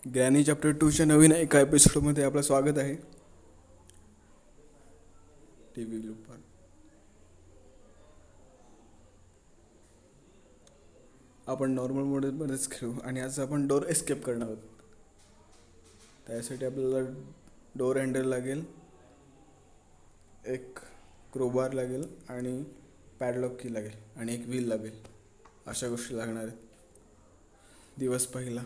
Granny chapter 2च्या नवीन एका एपिसोडमध्ये आपलं स्वागत आहे. टी व्ही ग्रुपवर आपण नॉर्मल मोडमध्येच खेळू आणि आज आपण डोर एस्केप करणार आहोत. त्यासाठी आपल्याला डोर हँडल लागेल, एक क्रोबार लागेल आणि पॅडलॉक की लागेल आणि एक व्हील लागेल. अशा गोष्टी लागणार आहेत. दिवस पहिला.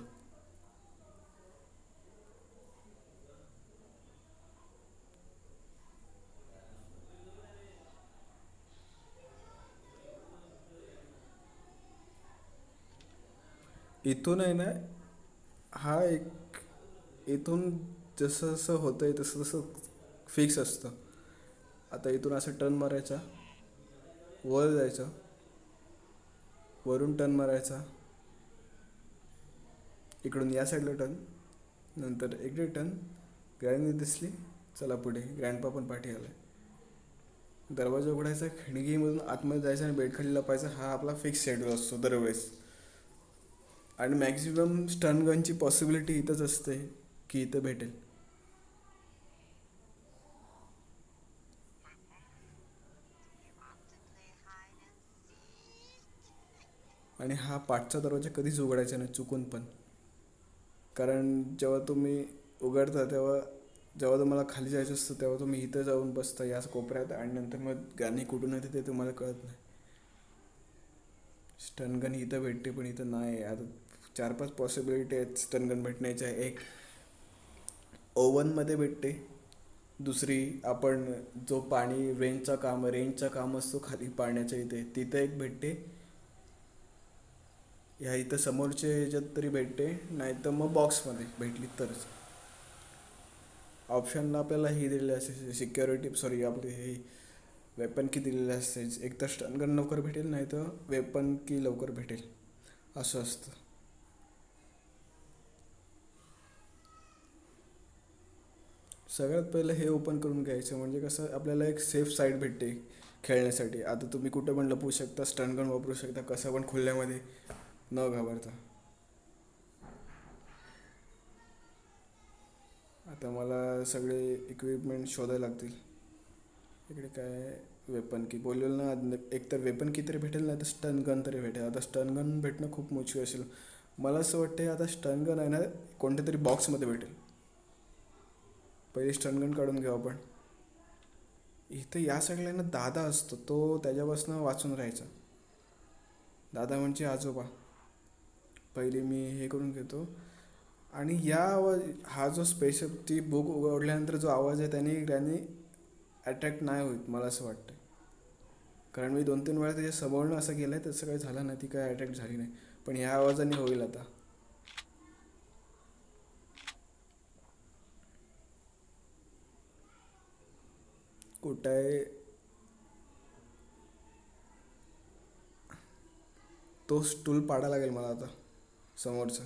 इथून आहे ना, हा एक इथून जसं जसं होतं आहे तसं तसं फिक्स असतं. आता इथून असं टर्न मारायचा, वर जायचं, वरून टर्न मारायचा, इकडून या साईडला टर्न, नंतर इकडे टर्न. ग्रँड दिसली, चला पुढे. ग्रँडपा पण पाठी आलाय. दरवाजा उघडायचा, खिडकीमधून आतमध्ये जायचं आणि बेड खाली लपायचा. हा आपला फिक्स शेड्यूल असतो दरवेळेस. आणि मॅक्झिमम स्टन गनची पॉसिबिलिटी इथंच असते की इथं भेटेल. आणि हा पाठचा दरवाजा कधीच उघडायचा नाही चुकून पण. कारण जेव्हा तुम्ही उघडता तेव्हा, जेव्हा तुम्हाला खाली जायचं असतं तेव्हा तुम्ही इथं जाऊन बसता याच कोपऱ्यात आणि नंतर मग गाणी कुठून येते ते तुम्हाला कळत नाही. स्टनगन इथं भेटते पण इथं नाही. आता 4-5 पॉसिबिलिटी आहेत स्टनगन भेटण्याच्या. एक ओव्हनमध्ये भेटते, दुसरी आपण जो पाणी रेंजचा काम असतो खाली पाण्याच्या इथे तिथं एक भेटते. ह्या इथं समोरच्या ह्याच्यात तरी भेटते, नाही तर मग बॉक्समध्ये भेटली तरच. ऑप्शनला आपल्याला ही दिलेली असते सिक्युरिटी, सॉरी आपली ही वेपन की दिलेली असते. एक तर स्टनगन लवकर भेटेल, नाही तर वेपन की लवकर भेटेल, असं असतं. सगळ्यात पहिलं हे ओपन करून घ्यायचं, म्हणजे कसं आपल्याला एक सेफ साईड भेटते खेळण्यासाठी. आता तुम्ही कुठं पण लपवू शकता, स्टनगन वापरू शकता, कसं पण खुल्यामध्ये न घाबरता. आता मला सगळे इक्विपमेंट शोधायला लागतील. इकडे काय, वेपन की बोललेलं ना, एक तर वेपन की तरी भेटेल, नाही तर स्टन गन तरी भेटेल. आता स्टन गन भेटणं खूप मुश्किल असेल. मला असं वाटतं आता स्टन गन आहे ना, कोणत्या तरी बॉक्समध्ये भेटेल. पहिले स्टन गन काढून घेऊ आपण. इथं या साईडला ना दादा असतो, तो त्याच्यापासून वाचून राहायचा. दादा म्हणजे आजोबा. पहिले मी हे करून घेतो. आणि या आवाज, हा जो स्पेशल ती बुक उघडल्यानंतर जो आवाज आहे त्याने त्याने अट्रॅक्ट नाही होत मला असं वाटतं. कारण मी 2-3 वेळा त्याच्या समोरनं असं गेलं आहे, तसं काही झालं नाही, ती काय अट्रॅक्ट झाली नाही. पण ह्या आवाजाने होईल आता. कुठं आहे तो स्टूल पाडा लागेल मला आता, समोरचा.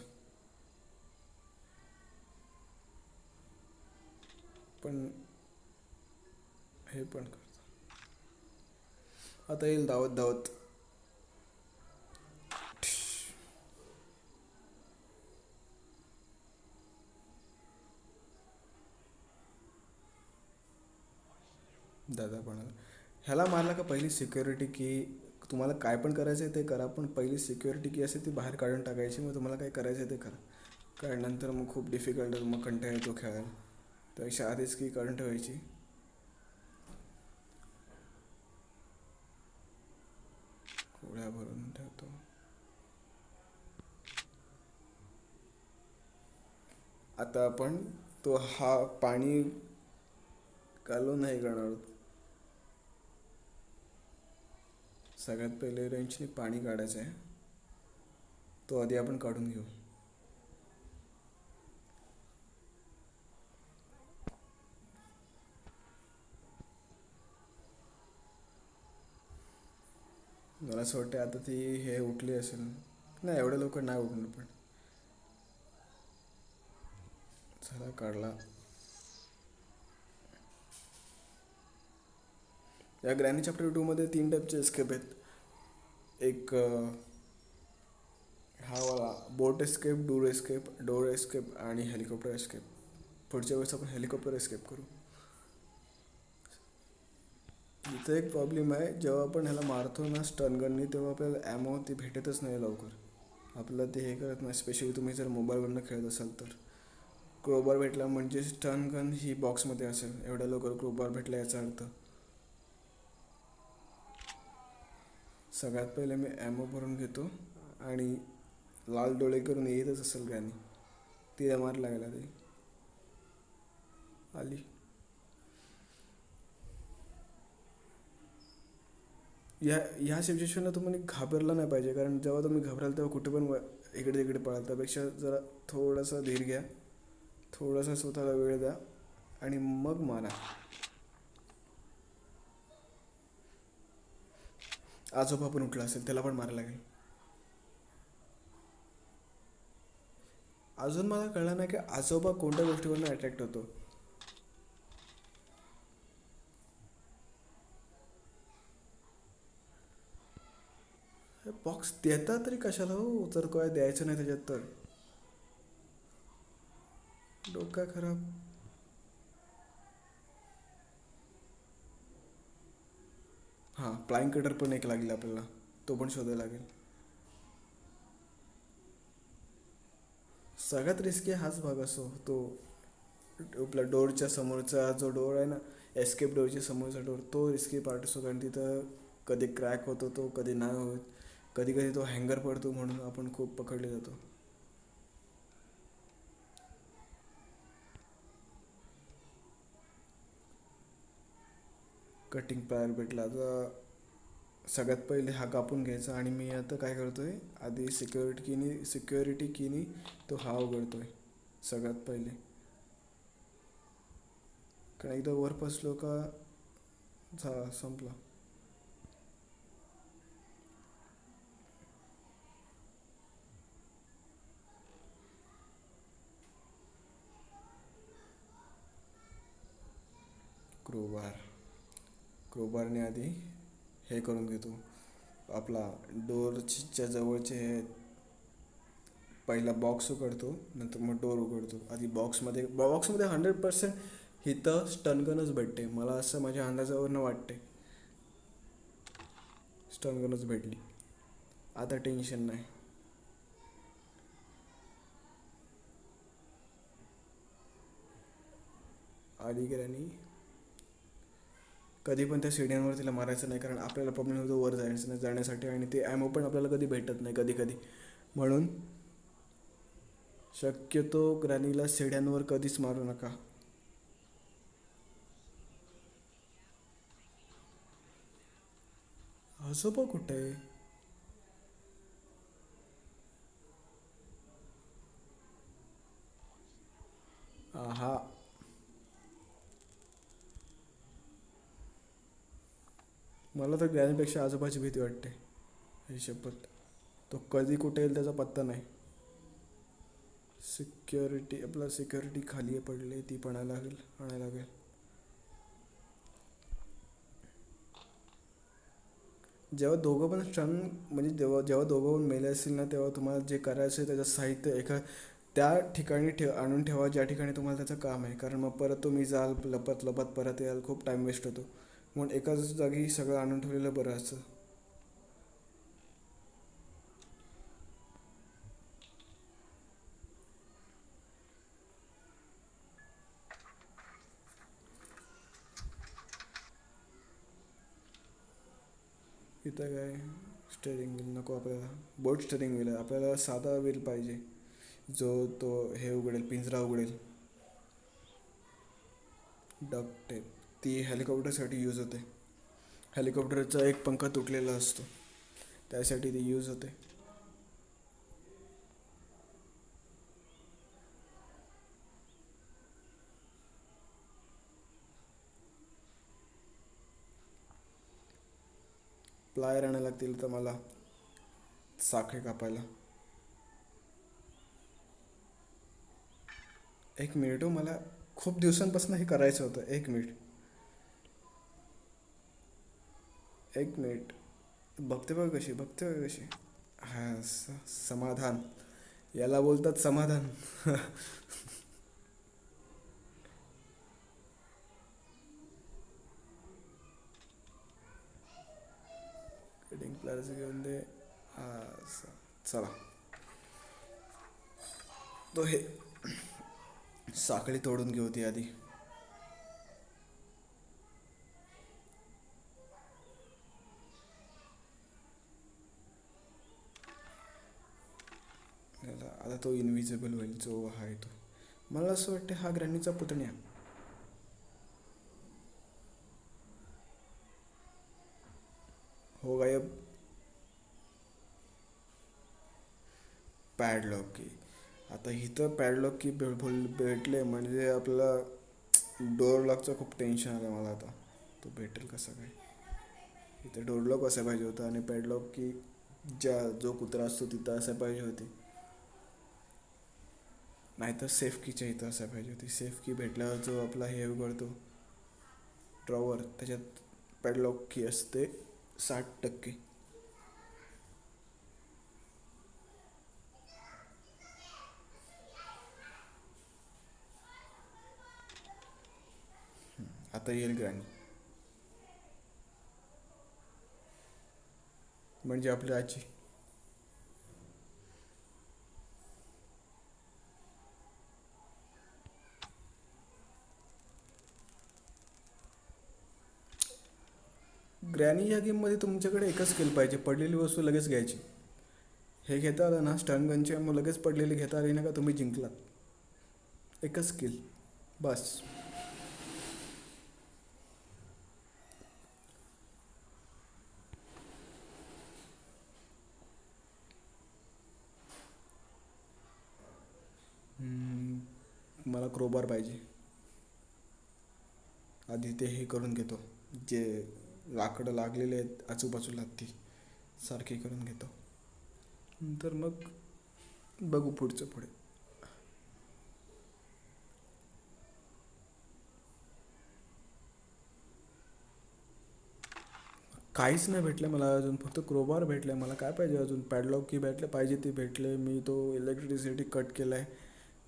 पण हे पण करतो. आता येईल धावत धावत. दादा पण आला. ह्याला मारला का पहिली सिक्युरिटी की, तुम्हाला काय पण करायचं आहे ते करा, पण पहिली सिक्युरिटी की असते ती बाहेर काढून टाकायची. मग तुम्हाला काय करायचं आहे ते करा, कारण नंतर मग खूप डिफिकल्ट, मग कंटाळा येतो खेळायला. त्यापेक्षा आधीच की काढून ठेवायची. गोळ्या भरून ठेवतो. आता आपण तो हा पाणी घालून नाही करणार आहोत. सगळ्यात पहिले रेंजने पाणी काढायचं आहे, तो आधी आपण काढून घेऊ. मला असं वाटतं आता ती हे उठली असेल. नाही, एवढ्या लवकर नाही उठणार पण. चला काढला. या ग्रॅनी चॅप्टर 2 मध्ये 3 टाईपचे एस्केप आहेत. एक हा वाला बोट एस्केप, डोर एस्केप आणि हेलिकॉप्टर एस्केप. पुढच्या वेळेस आपण हेलिकॉप्टर एस्केप करू. इथं एक प्रॉब्लेम आहे, जेव्हा आपण ह्याला मारतो ना स्टन गननी तेव्हा आपल्याला ॲमो ती भेटतच नाही लवकर. आपलं ते हे करत नाही, स्पेशली तुम्ही जर मोबाईलवरनं खेळत असाल तर. क्रोबार भेटला म्हणजे स्टन गन ही बॉक्समध्ये असेल, एवढ्या लवकर क्रोबार भेटला याचा अर्थ. सगळ्यात पहिले मी ॲमो भरून घेतो आणि लाल डोळे करून येतच असेल गाणी. तिला मार लागला ते आली. ह्या सिच्युएशनला तुम्हाला घाबरला नाही पाहिजे, कारण जेव्हा तुम्ही घाबराल तेव्हा कुठे पण इकडे तिकडे पळाल. त्यापेक्षा जरा थोडासा धीर घ्या, थोडासा स्वतःला वेळ द्या आणि मग मारा. आजोबा पण उठला असेल, त्याला पण मारायला लागेल. अजून मला कळलं नाही की आजोबा कोणत्या गोष्टीवरनं अट्रॅक्ट होतो. बॉक्स देता तरी कशाला हो, जर काय द्यायचं नाही त्याच्यात तर. डोका खराब. हां, फ्लाइंग कटर पण एक लागेल आपल्याला, तो पण शोधायला लागेल. सगळ्यात रिस्की हाच भाग असो तो, आपला डोरच्या समोरचा जो डोर आहे ना, एस्केप डोरच्या समोरचा डोर, तो रिस्की पार्ट असतो. कारण तिथं कधी क्रॅक होतो तो, कधी नाही होत. कधी कधी तो हँगर पडतो म्हणून आपण खूप पकडले जातो. कटिंग प्लायर भेटला आता. सगळ्यात पहिले हा कापून घ्यायचा आणि मी आता काय करतोय, आधी सिक्युरिटी कीनी तो हा उघडतोय सगळ्यात पहिले. कारण एकदा वर पसलो का संपला. क्रोबार क्रोबारने आधी हे करून घेतो, आपला डोरच्या जवळचे हे पहिला बॉक्स उघडतो, नंतर मग डोर उघडतो. आधी बॉक्समध्ये 100% इथं स्टनगनच भेटते मला, असं माझ्या अंदाजावरनं वाटते. स्टनगनच भेटली, आता टेन्शन नाही. आली गेल्याने कधी पण त्या सीड्यांवर तिला मारायचं नाही, कारण आपल्याला प्रॉब्लेम होतो वर जायचं नाही जाण्यासाठी, आणि ते ॲमो पण आपल्याला कधी भेटत नाही कधी कधी. म्हणून शक्यतो ग्रॅनीला सीड्यांवर कधीच मारू नका. आजोबा कुठे आहे? हा, मला तर ग्रॅनीपेक्षा आजोबाची भीती वाटते. ही शपथ, तो कधी कुठे येईल त्याचा पत्ता नाही. सिक्युरिटी खाली पडले, ती पण आणायला लागेल. जेव्हा दोघं पण स्टन म्हणजे जेव्हा दोघं पण मेले असतील ना, तेव्हा तुम्हाला जे करायचं आहे त्याचं साहित्य त्या ठिकाणी आणून ठेवा ज्या ठिकाणी तुम्हाला त्याचं काम आहे. कारण मग परत तुम्ही जाल लपत लपत परत याल, खूप टाईम वेस्ट होतो. म्हणून एकाच जागी सगळं आणून ठेवलेलं बरं असतं. इथं काय स्टेअरिंग व्हील नको आपल्याला, बोट स्टेअरिंग व्हील आहे आपल्याला, साधा व्हील पाहिजे जो तो हे उघडेल, पिंजरा उघडेल. डक टेप ती हेलिकॉप्टरसाठी यूज होते. हेलिकॉप्टरचा एक पंखा तुटलेला असतो, त्यासाठी ती यूज होते. प्लायर आणायला लागतील तर मला, साखळी कापायला. एक मिनिट हो, मला खूप दिवसांपासून हे करायचं होतं. एक मिनिट बघते बघ कशी. हा समाधान, याला बोलतात समाधान. कटिंग प्लायर्स घेऊन दे. हा चला, तो हे साखळी तोडून घेऊ ती आधी. आता तो इनविजिबल होईल जो आहे तो. मला असं वाटतं हा ग्रॅनीचा पुतण्या. हो गायब. पॅडलॉक की. आता इथं पॅडलॉक की भेटले म्हणजे आपल्याला डोअर लॉकचं खूप टेन्शन आलं मला आता. तो भेटेल कसा काय. इथे डोअर लॉक असा पाहिजे होता आणि पॅडलॉक की जो कुत्रा असतो तिथं असा पाहिजे होती. नाहीतर सेफ कीच्या इथं असा पाहिजे होती. सेफ की भेटल्यावर जो आपला हे उघडतो ड्रॉवर, त्याच्यात पॅडलॉक की असते 60%. आता येईल ग्रॅनी, म्हणजे आपली आजी. ग्रॅनी या गेममध्ये तुमच्याकडे एकच स्किल पाहिजे, पडलेली वस्तू लगेच घ्यायची. हे घेता आलं ना स्टन गनचे, मग लगेच पडलेली घेता आली ना का तुम्ही जिंकलात. एकच स्किल बस. मला क्रोबार पाहिजे. आधी ते हे करून घेतो, जे लाकडं लागलेले आहेत आजूबाजूला ती सारखी करून घेतो. नंतर मग बघू पुढचं पुढे. काहीच नाही भेटलं मला अजून, फक्त क्रोबार भेटलं आहे. मला काय पाहिजे अजून. पॅडलॉक की भेटले पाहिजे ते भेटले. मी तो इलेक्ट्रिसिटी कट केला आहे.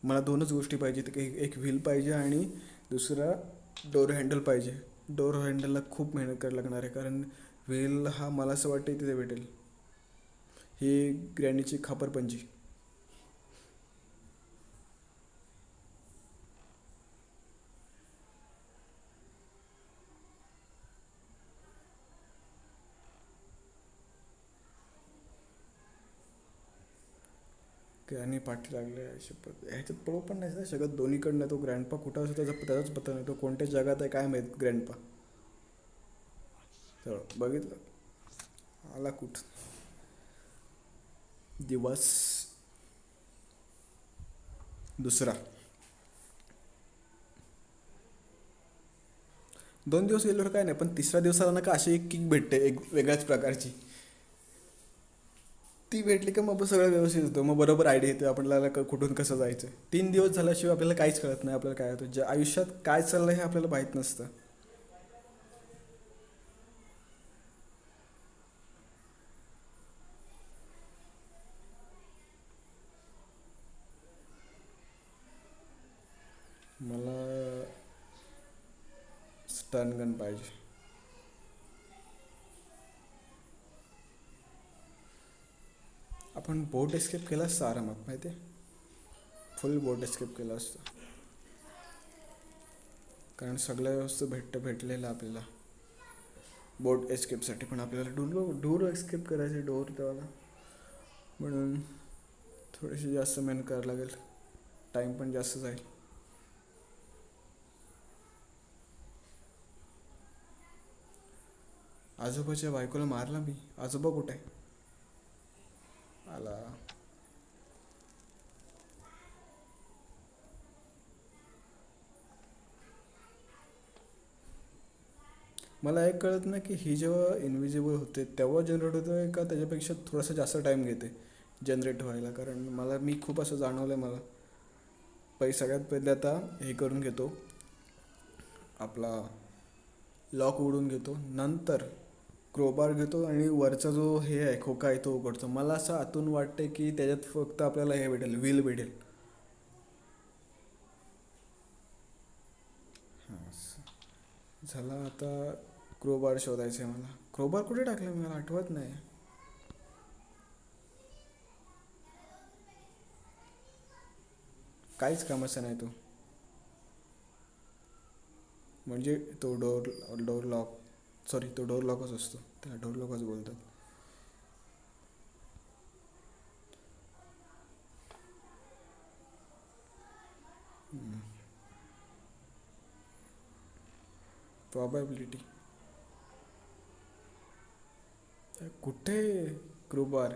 मला दोनच गोष्टी पाहिजे, एक व्हील पाहिजे आणि दुसरा डोर हँडल पाहिजे. डोर हँडलला खूप मेहनत करायला लागणार आहे, कारण व्हील हा मला असं वाटतं तिथे भेटेल. ही ग्रॅनीची खापरपंजी. ग्रॅनी पाठी लागले शपथ. ह्याच्यात पळू पण नाही ना शकत दोन्हीकडनं. तो ग्रँडपा कुठं असतो त्याचाच पत्ता नाही. तो कोणत्या जगात आहे काय माहीत ग्रँडपा. तर बघितलं आला कुठं दिवस दुसरा. 2 दिवस गेल्यावर काय नाही, पण तिसऱ्या दिवसाला ना का अशी एक किक भेटते एक वेगळ्याच प्रकारची. ती भेटली का मग सगळं व्यवस्थित होतं. मग बरोबर आयडिया येते आपल्याला कुठून कसं जायचं. 3 दिवस झाल्याशिवाय आपल्याला काहीच कळत नाही. आपल्याला काय होतं ज्या आयुष्यात काय चाललं हे आपल्याला माहीत नसतं. मला स्टन गन पाहिजे. आपण बोट एस्केप केला असता आरामात माहिती आहे. फुल बोट एस्केप केला असतं, कारण सगळ्या वस्तू भेटलेलं आपल्याला बोट एस्केपसाठी. पण आपल्याला डोर एस्केप करायचे डोर त्याला, म्हणून थोडीशी जास्त मेहनत करायला लागेल. टाईम पण जास्त जाईल. आजोबाच्या बायकोला मारला मी. आजोबा कुठे आहे. आला. मला एक कळत नाही की ही जेव्हा इनविजिबल होते तेव्हा जनरेट होतं का त्याच्यापेक्षा थोडासा जास्त टाईम घेते जनरेट व्हायला. कारण मी खूप असं जाणवलं आहे मला. सगळ्यात पहिले आता हे करून घेतो, आपला लॉक उडून घेतो. नंतर क्रोबार घेतो आणि वरचा जो हे आहे खोका आहे तो उघडतो. मला असं आतून वाटते की त्याच्यात फक्त आपल्याला हे भेटेल, व्हील भेटेल. झाला आता. क्रोबार शोधायचा आहे मला. क्रोबार कुठे टाकला मला आठवत नाही. काहीच कामाचा नाही तो. म्हणजे तो डोर डोर लॉक, सॉरी तो डोर लॉकच असतो, त्याला डोर लॉकच बोलतात. प्रॉबॅबिलिटी कुठे? क्रोबार.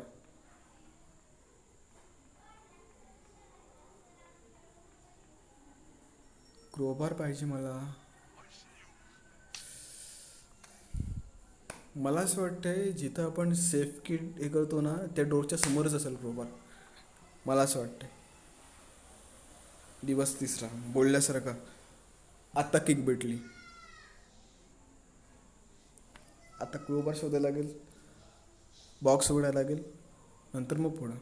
क्रोबार पाहिजे मला. मला असं वाटतंय जिथं आपण सेफ की हे करतो ना त्या डोरच्या समोरच असेल क्रोबार. मला असं वाटतंय. दिवस तिसरा बोलल्यासारखा. आत्ता किक भेटली. आता क्रोबार शोधायला लागेल, बॉक्स उघडायला लागेल, नंतर मग पुढं.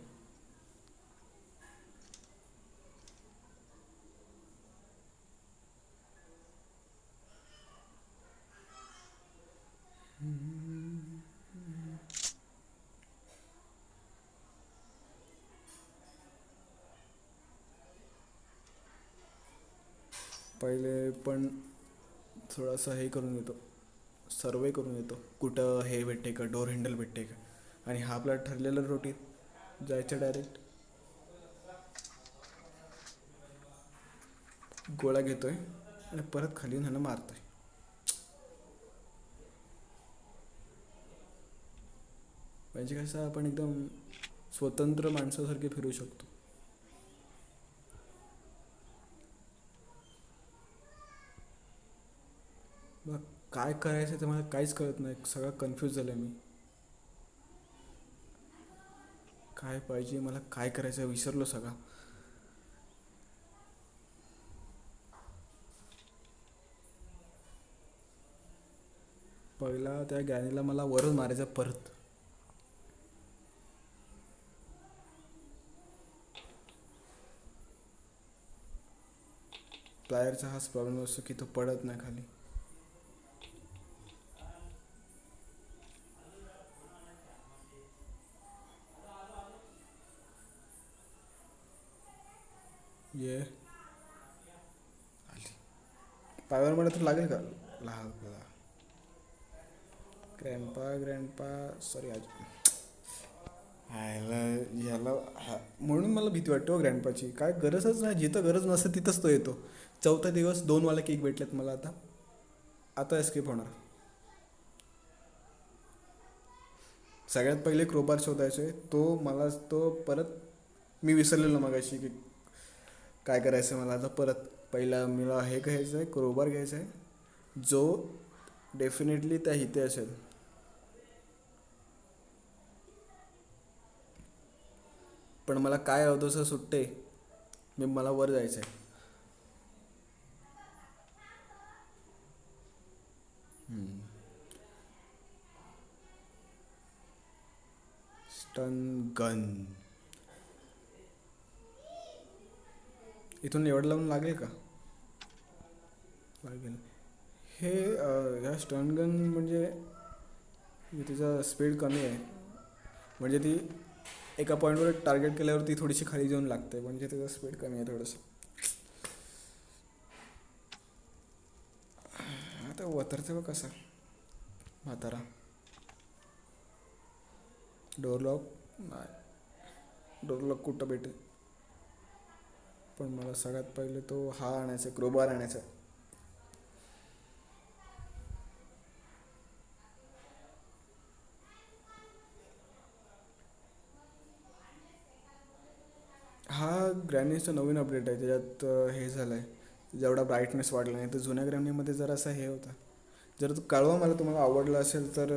पहिले पण थोडासा हे करून येतो, सर्वे करून येतो कुठं हे भेटते का, डोर हँडल भेटते का. आणि हा आपला ठरलेलं रोटीत जायचं डायरेक्ट. गोळा घेतोय आणि परत खाली येऊन ह्यानं मारतोय. म्हणजे कसं आपण एकदम स्वतंत्र माणसासारखे फिरू शकतो. मग काय करायचं ते मला काहीच कळत नाही, सगळं कन्फ्यूज झालं मी. काय पाहिजे मला, काय करायचं विसरलो सगळं. पहिला त्या गॅनीला मला वरून मारायचं परत. प्लायरचा हाच प्रॉब्लेम असतो की तो पडत नाही खाली. ये आली. पायावर मला तर लागेल का? लागला. ग्रँडपा ग्रँडपा सॉरी आज ह्याला ह्याला म्हणून मला भीती वाटते हो ग्रँडपाची. काय गरजच नाही, जिथं गरज नसते तिथंच तो येतो. चौथा दिवस 2 वाला केक भेटलेत मला आता. आता एस्केप होणार. सगळ्यात पहिले क्रोबार शोधायचो आहे तो मला. तो परत मी विसरलेलो मगाशी की काय करायचं मला आता परत. पहिला मला हे घ्यायचं आहे, क्रोबार घ्यायचा आहे जो डेफिनेटली त्या इथे असेल. पण मला काय अवधूचं सुट्टे, मी मला वर जायचं आहे. स्टन गन इथून एवढं लावून लागेल का? लागेल. हे ह्या स्टन गन म्हणजे तिचा स्पीड कमी आहे. म्हणजे ती एका पॉईंटवर टार्गेट केल्यावर ती थोडीशी खाली जाऊन लागते, म्हणजे त्याचा स्पीड कमी आहे थोडंसं. आता उतरते बघ कसा म्हातारा. डोर लॉक नाही. डोर लॉक कुठं भेटेल? पण मला सगळ्यात पहिले तो हा आणायचा, क्रोबार आणायचा. हा ग्रॅनीचा नवीन अपडेट आहे, त्याच्यात हे झालं आहे जेवढा ब्राईटनेस वाढला नाही तर जुन्या ग्रॅनीमध्ये जरा असा हे होता. जर तो कळवा मला तुम्हाला आवडला असेल तर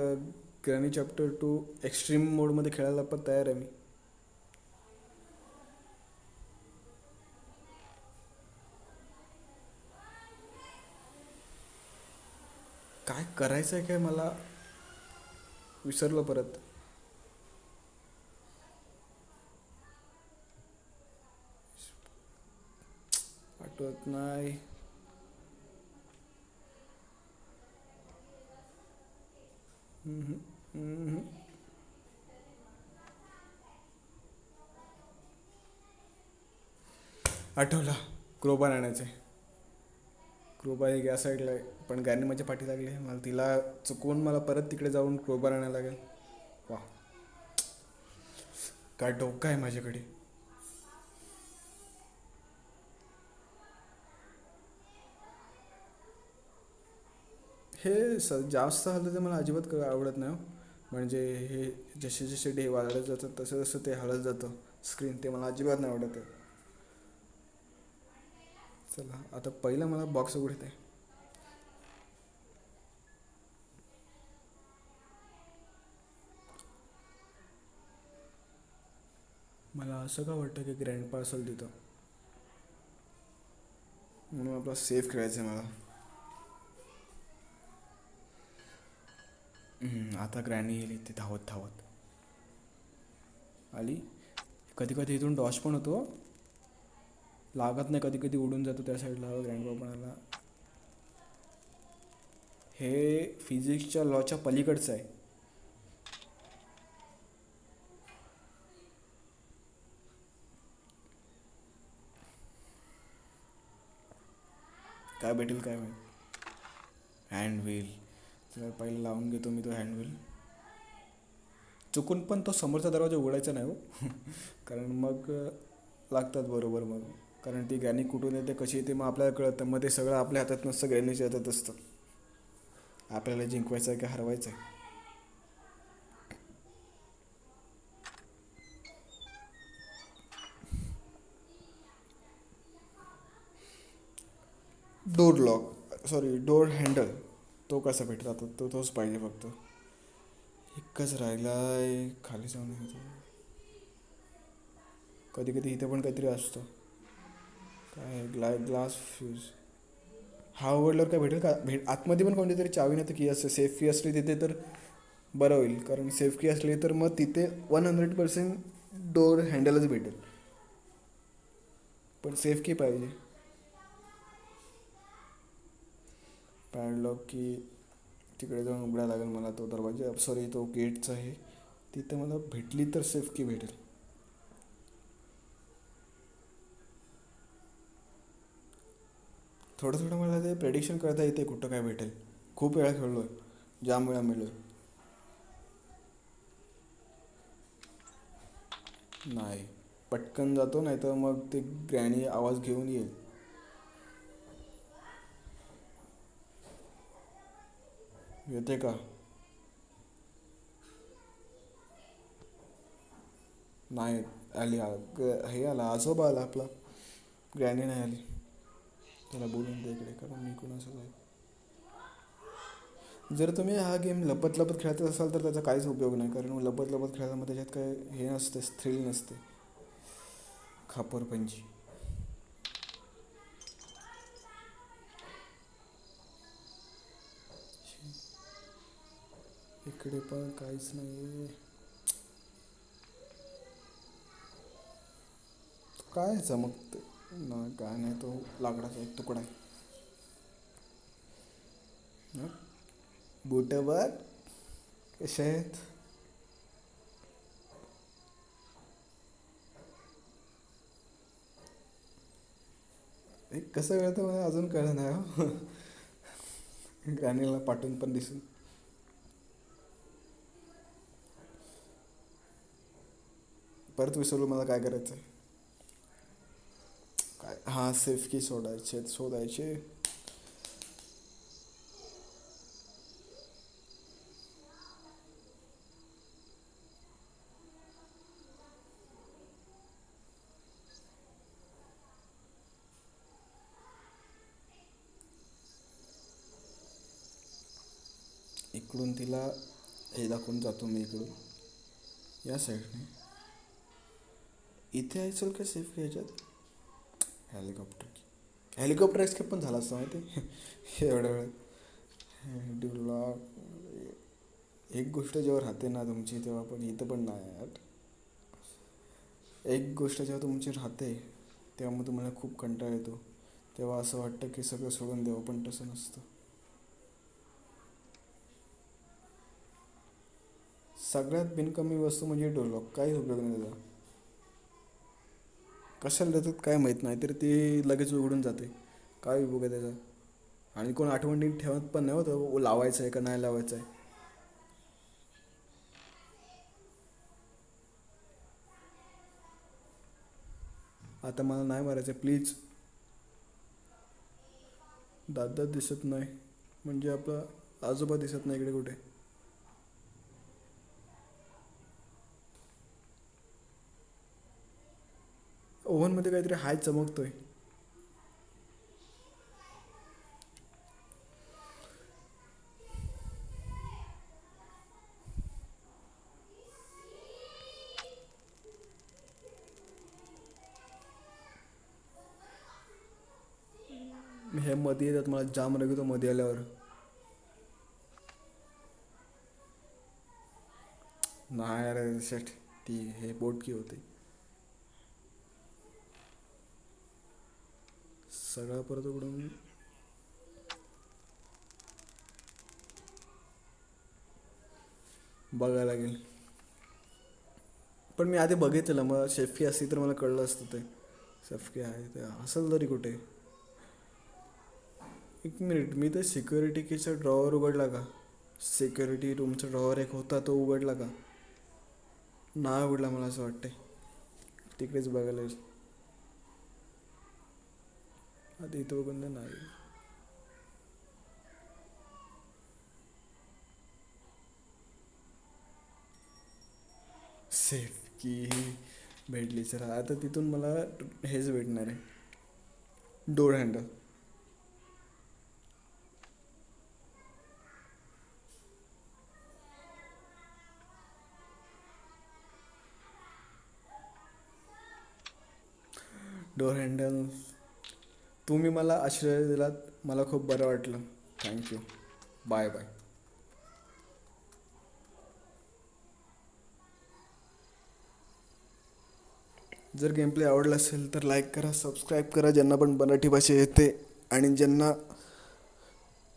ग्रॅनी चॅप्टर 2 एक्स्ट्रीम मोडमध्ये खेळायला पण तयार आहे मी. काय करायचं आहे काय मला? विसरलो परत. आठवत नाही. हम्म, हम्म. आठवला. क्रोबार आणायचे. क्रोबार एक या साईडला आहे, पण गाणी माझ्या पाठी लागली आहे. मला तिला चुकवून मला परत तिकडे जाऊन क्रोबार आणायला लागेल. वा, काय डोकं आहे माझ्याकडे. हे जास्त हललं ते मला अजिबात आवडत नाही हो. म्हणजे हे जसे जसे डे वाढत जातात तसं तसं ते हलत जातं स्क्रीन, ते मला अजिबात नाही आवडत आहे. चला आता पहिलं मला बॉक्स उघडते. मला असं का वाटतं की ग्रँड पार्सल तिथं, म्हणून आपला सेफ खेळायचं आहे मला. आता ग्रँडी गेली ते धावत धावत आली. कधी कधी इथून डॉच पण होतो, लागत नाही, कधी कधी उडून जातो त्या साईडला. ग्रँड पण आला. हे फिजिक्सच्या लॉच्या पलीकडचं आहे. काय भेटेल काय माहिती. Hand wheel. तर पहिलं लावून घेतो मी तो हँड व्हील. चुकून पण तो समोरचा दरवाजा उघडायचा नाही हो. कारण मग लागतात बरोबर मग. कारण ती गॅनी कुठून येते कशी येते मग आपल्याला कळतं. मग ते सगळं आपल्या हातात नसतं, गॅनीच्या हातात असतं. आपल्याला जिंकवायचं आहे की हरवायचं आहे. Door lock, sorry door handle, तो कसा भेटला आता, तोच पाहिजे फक्त. एकच राहिलाय खाली जाऊन येतो. कधी कधी इथे पण काहीतरी असतं. काय ग्लास फ्यूज. हा उघडल्यावर काय भेटेल का? आतमध्ये पण कोणती तरी चावी नाही तर की असं सेफ की असली तिथे तर बरं होईल. कारण सेफ की असली तर मग तिथे 100% डोर हँडलच भेटेल. पण सेफ की पाहिजे. पॅडलॉक की तिकडे जाऊन उघडायला लागेल मला तो दरवाजा, सॉरी तो गेटचा आहे. तिथे मला भेटली तर सेफ की भेटेल. थोडं थोडं मला ते प्रेडिक्शन करता येते कुठं काय भेटेल. खूप वेळा खेळलो आहे, जाम वेळा मिळलो. नाही, पटकन जातो नाही तर मग ते ग्रॅनी आवाज घेऊन येईल. येते का? नाही आली. हे आला, आजोबा आला आपला. ग्रॅनी नाही आली. त्याला बोलून दे इकडे, कारण मी कोणाचं जाईल. जर तुम्ही हा गेम लपत लपत खेळत असाल तर त्याचा काहीच उपयोग नाही. कारण लपत लपत खेळायला मग त्याच्यात काय हे नसते, थ्रिल नसते. खापरपंची. इकडे पण काहीच नाही. काय चमकते ना, काय नाही, तो लाकडाचा एक तुकडा आहे. हं? बुटं बघ कसे आहेत. एक कसं कळतं मला अजून कळलं नाही हो. गाणीला पाठवून पण दिसून. परत विसरलो मला काय करायचं आहे. काय, हां सेफ की शोधायचे शोधायचे. इकडून तिला हे दाखवून जातो मी इकडून या साईडने. इथे आहे चल का सेफ ह्याच्यात. हेलिकॉप्टर. हेलिकॉप्टर एस्केप पण झाला असता माहिती. एवढ्या वेळात. Due lock. एक गोष्ट जेव्हा राहते ना तुमची तेव्हा पण इथं पण नाही यार. एक गोष्ट जेव्हा तुमची राहते तेव्हा मग तुम्हाला खूप कंटाळा येतो. तेव्हा असं वाटतं की सगळं सोडून द्यावं, पण तसं नसतं. सगळ्यात बिनकमी वस्तू म्हणजे डोर लॉक. काही उपयोग नाही त्याचा. कशाला देतात काय माहीत नाही, तर ती लगेच उघडून जाते. काय उपयोग आहे त्याचा? आणि कोण आठवणी ठेवत पण नाही होतं लावायचं आहे का नाही लावायचं आहे. आता मला नाही मारायचं प्लीज. दादा दिसत नाही म्हणजे आपला आजोबा दिसत नाही इकडे कुठे. ओव्हनमध्ये काहीतरी हाय चमकतोय. हे मध्ये येतात मला जाम राग येतो मध्ये आल्यावर. नाही अरे शेट, ती हे बोटकी होते. सगळं परत उघडून बघायला लागेल. पण मी आधी बघितलेलं, मग शेफकी असती तर मला कळलं असतं ते. शेफकी आहे ते असेल तरी कुठे. एक मिनिट, मी तर सिक्युरिटी कीचा ड्रॉवर उघडला का? सिक्युरिटी रूमचा ड्रॉवर एक होता तो उघडला का? नाही उघडला मला असं वाटतंय. तिकडेच बघायला येईल. आधी इथं बघून दे. नाही सेफ की भेटली सर. आता तिथून मला हेच भेटणार आहे, डोर हँडल. Door handle. तुम्ही मला आश्रय दिलात, मला खूप बरं वाटलं. थँक्यू. Bye bye. जर गेम प्ले आवडला असेल तर लाईक करा, सबस्क्राईब करा ज्यांना पण मराठी भाषा येते, आणि ज्यांना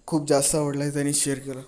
खूप जास्त आवडला आहे त्यांनी शेअर करा.